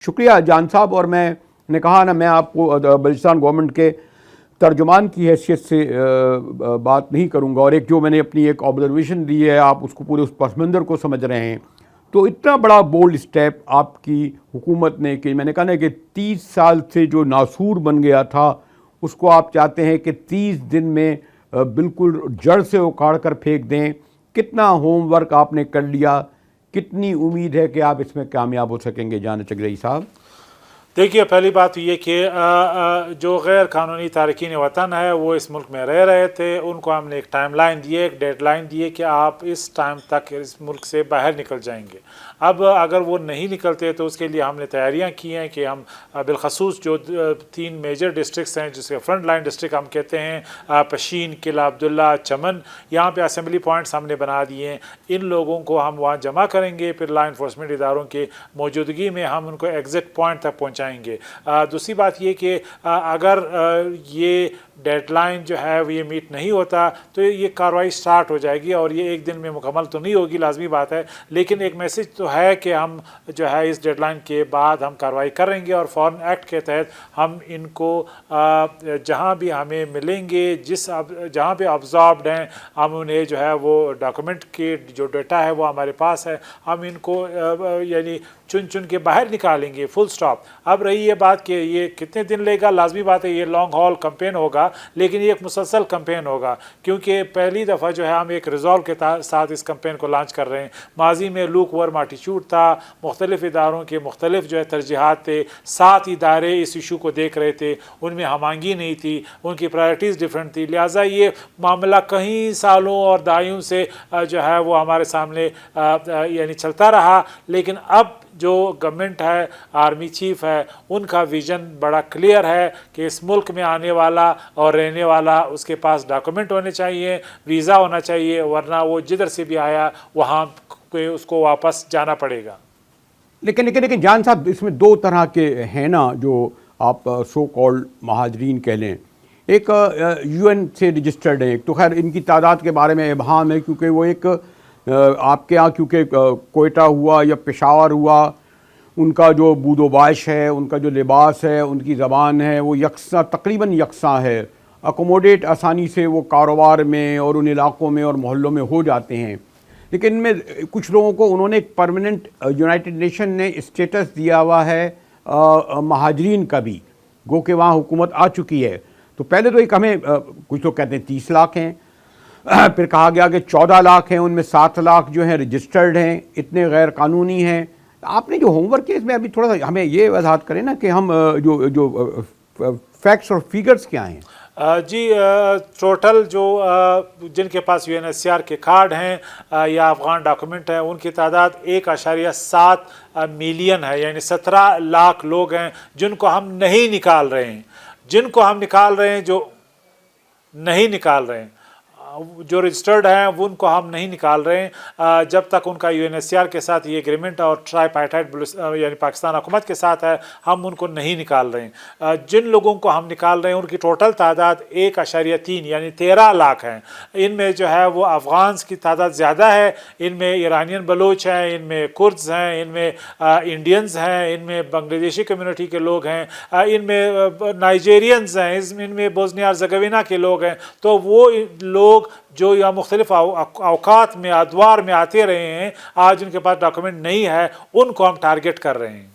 شکریہ جان صاحب. اور میں نے کہا نا، میں آپ کو بلوچستان گورنمنٹ کے ترجمان کی حیثیت سے بات نہیں کروں گا، اور ایک جو میں نے اپنی ایک آبزرویشن دی ہے، آپ اس کو پورے اس پس منظر کو سمجھ رہے ہیں. تو اتنا بڑا بولڈ اسٹیپ آپ کی حکومت نے، کہ میں نے کہا نا کہ 30 سال سے جو ناسور بن گیا تھا، اس کو آپ چاہتے ہیں کہ 30 دن میں بالکل جڑ سے اکھاڑ کر پھینک دیں. کتنا ہوم ورک آپ نے کر لیا؟ کتنی امید ہے کہ آپ اس میں کامیاب ہو سکیں گے جان چگرئی صاحب؟ دیکھیے، پہلی بات یہ کہ جو غیر قانونی تارکین وطن ہے وہ اس ملک میں رہ رہے تھے، ان کو ہم نے ایک ٹائم لائن دی ہے، ایک ڈیڈ لائن دی ہے کہ آپ اس ٹائم تک اس ملک سے باہر نکل جائیں گے. اب اگر وہ نہیں نکلتے تو اس کے لیے ہم نے تیاریاں کی ہیں کہ ہم بالخصوص جو 3 میجر ڈسٹرکٹس ہیں، جسے فرنٹ لائن ڈسٹرکٹ ہم کہتے ہیں، پشین، قلعہ عبداللہ، چمن، یہاں پہ اسمبلی پوائنٹس ہم نے بنا دیے ہیں. ان لوگوں کو ہم وہاں جمع کریں گے، پھر لا انفورسمنٹ اداروں کی موجودگی میں ہم ان کو ایگزٹ پوائنٹ تک پہنچائیں گے. دوسری بات یہ کہ اگر یہ ڈیڈ لائن جو ہے وہ یہ میٹ نہیں ہوتا تو یہ کارروائی سٹارٹ ہو جائے گی، اور یہ ایک دن میں مکمل تو نہیں ہوگی، لازمی بات ہے، لیکن ایک میسج تو ہے کہ ہم جو ہے اس ڈیڈ لائن کے بعد ہم کارروائی کریں گے، اور فارن ایکٹ کے تحت ہم ان کو جہاں بھی ہمیں ملیں گے، جہاں پہ آبزاربڈ ہیں، ہم انہیں جو ہے وہ ڈاکومنٹ کے جو ڈیٹا ہے وہ ہمارے پاس ہے، ہم ان کو یعنی چن کے باہر نکالیں گے، فل سٹاپ. اب رہی یہ بات کہ یہ کتنے دن لے گا، لازمی بات ہے یہ لانگ ہال کمپین ہوگا، لیکن یہ ایک مسلسل کمپین ہوگا، کیونکہ پہلی دفعہ جو ہے ہم ایک ریزالو کے ساتھ اس کمپین کو لانچ کر رہے ہیں. ماضی میں لوک ورم ایٹیچیوڈ تھا، مختلف اداروں کے مختلف جو ہے ترجیحات تھے، 7 ادارے اس ایشو کو دیکھ رہے تھے، ان میں ہم آہنگی نہیں تھی، ان کی پرائرٹیز ڈیفرنٹ تھی، لہٰذا یہ معاملہ کئی سالوں اور دہائیوں سے جو ہے وہ ہمارے سامنے یعنی چلتا رہا. لیکن اب جو گورنمنٹ ہے، آرمی چیف ہے، ان کا ویژن بڑا کلیئر ہے کہ اس ملک میں آنے والا اور رہنے والا اس کے پاس ڈاکومنٹ ہونے چاہیے، ویزا ہونا چاہیے، ورنہ وہ جدھر سے بھی آیا وہاں اس کو واپس جانا پڑے گا. لیکن جان صاحب، اس میں 2 طرح کے ہیں نا، جو آپ سو کالڈ مہاجرین کہہ لیں. ایک یو این سے رجسٹرڈ ہیں، تو خیر ان کی تعداد کے بارے میں ابہام ہے، کیونکہ وہ ایک آپ کے ہاں کیونکہ کوئٹہ ہوا یا پشاور ہوا، ان کا جو بود و باش ہے، ان کا جو لباس ہے، ان کی زبان ہے، وہ یکساں، تقریباً یکساں ہے. اکوموڈیٹ آسانی سے وہ کاروبار میں اور ان علاقوں میں اور محلوں میں ہو جاتے ہیں. لیکن ان میں کچھ لوگوں کو انہوں نے ایک پرماننٹ یونائٹڈ نیشن نے اسٹیٹس دیا ہوا ہے مہاجرین کا بھی، گو کہ وہاں حکومت آ چکی ہے. تو پہلے تو ایک ہمیں کچھ لوگ کہتے ہیں 30 لاکھ ہیں، پھر کہا گیا کہ 14 لاکھ ہیں، ان میں 7 لاکھ جو ہیں رجسٹرڈ ہیں، اتنے غیر قانونی ہیں. آپ نے جو ہوم ورک کیا، اس میں ابھی تھوڑا سا ہمیں یہ وضاحت کریں نا کہ ہم جو فیکٹس اور فیگرز کیا ہیں. جی، ٹوٹل جو جن کے پاس U N S C R کے کارڈ ہیں یا افغان ڈاکومنٹ ہیں، ان کی تعداد 1.7 ملین ہے، یعنی 17 لاکھ لوگ ہیں جن کو ہم نہیں نکال رہے ہیں. جن کو ہم نکال رہے ہیں، جو نہیں نکال رہے ہیں، جو رجسٹرڈ ہیں وہ ان کو ہم نہیں نکال رہے ہیں جب تک ان کا U N S C R کے ساتھ یہ اگریمنٹ اور ٹرائی پارٹائٹ یعنی پاکستان حکومت کے ساتھ ہے، ہم ان کو نہیں نکال رہے ہیں. جن لوگوں کو ہم نکال رہے ہیں ان کی ٹوٹل تعداد 1.3 یعنی 13 لاکھ ہیں. ان میں جو ہے وہ افغانس کی تعداد زیادہ ہے، ان میں ایرانین بلوچ ہیں، ان میں کردز ہیں، ان میں انڈینز ہیں، ان میں بنگلہ دیشی کمیونٹی کے لوگ ہیں، ان میں نائجیرینز ہیں، ان میں بوسنیا ہرزیگوینا کے لوگ ہیں. تو وہ لوگ جو یا مختلف اوقات میں ادوار میں آتے رہے ہیں، آج ان کے پاس ڈاکومنٹ نہیں ہے، ان کو ہم ٹارگٹ کر رہے ہیں.